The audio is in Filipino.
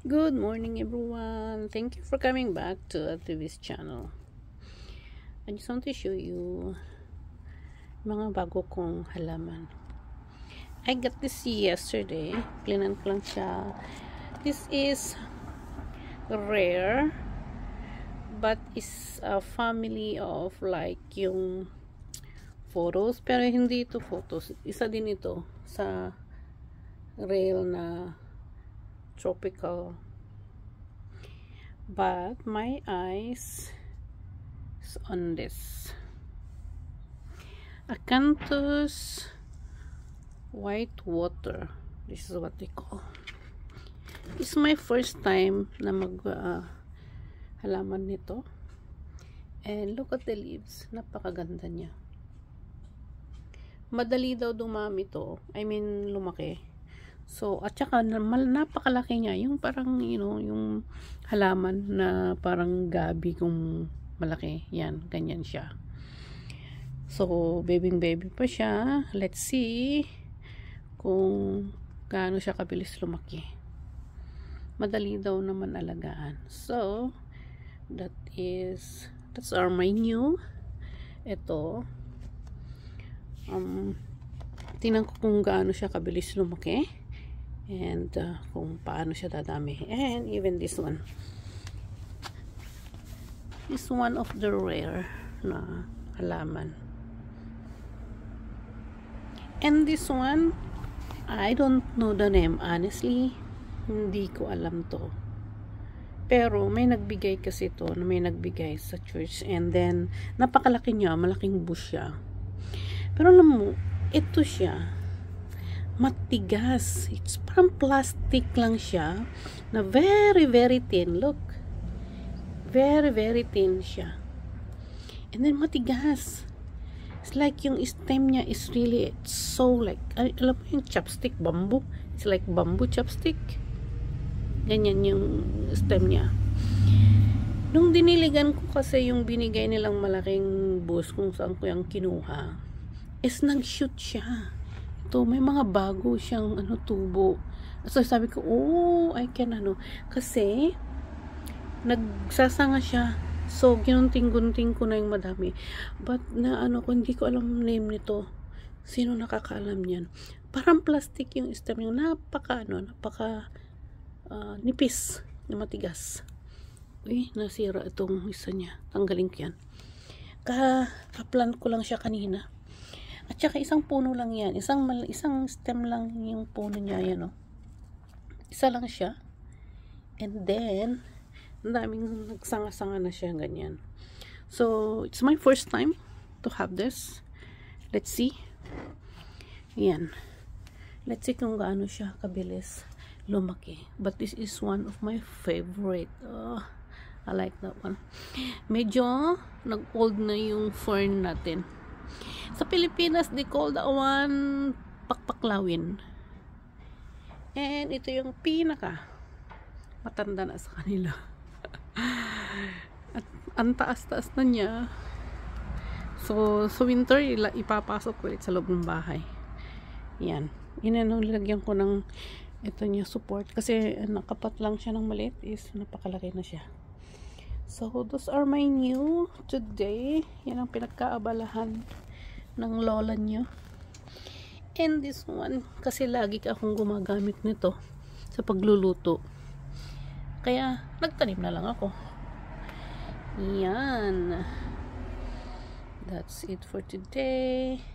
Good morning everyone. Thank you for coming back to TV's channel. I just want to show you mga bago kong halaman. I got this yesterday. Plinan ko lang siya. This is rare but is a family of like yung photos, pero hindi ito photos. Isa din ito sa rare na tropical, but my eyes is on this acanthus white water. This is what they call. It's my first time na mag halaman nito, and look at the leaves. Napakaganda niya. Madali daw dumami to, I mean lumaki. So, at saka napakalaki niya, yung parang, yung halaman na parang gabi kung malaki. Yan, ganyan siya. So, baby pa siya. Let's see kung gaano siya kabilis lumaki. Madali daw naman alagaan. So, that's our menu. Ito. Tingnan ko kung gaano siya kabilis lumaki. And kung paano siya dadami. And even this one is one of the rare na halaman. And this one, I don't know the name honestly. Hindi ko alam to. Pero may nagbigay kasi to, may nagbigay sa church, and then napakalaki niya, malaking bush siya. Pero alam mo, ito siya matigas. It's parang plastic lang siya na very thin. Look, very thin siya, and then matigas. It's like yung stem niya is really so like, alam mo yung chopstick, bamboo. It's like bamboo chopstick. Ganyan yung stem niya. Nung diniligan ko kasi yung binigay nilang malaking bush kung saan ko yung kinuha, is nag-shoot siya. Ito, may mga bago siyang tubo. So sabi ko, I can kasi nagsasanga siya. So ginunting-gunting ko na yung madami. But hindi ko alam name nito. Sino nakakaalam niyan? Parang plastic yung stem yung napaka nipis na matigas. Uy, nasira itong isa niya. Tanggalin ko yan. Ka-plant ko lang siya kanina. At saka isang puno lang yan. Isang stem lang yung puno niya. Yan, isa lang siya. And then, ang daming nagsanga-sanga na siya. Ganyan. So, it's my first time to have this. Let's see. Yan. Let's see kung gaano siya kabilis lumaki. But this is one of my favorite. I like that one. Medyo nag-old na yung fern natin. Sa Pilipinas, they call that one pakpaklawin. And ito yung pinaka matanda na sa kanila. At ang taas-taas na niya. So winter, ipapasok ko ulit sa loob ng bahay. Yan. Nilagyan ko ng ito niya support. Kasi nakapat lang siya ng maliit, is napakalaki na siya. So, those are my new today. Yan ang pinagkaabalahan ng lola niyo. And this one, kasi lagi akong gumagamit nito sa pagluluto. Kaya, nagtanim na lang ako. Yan. That's it for today.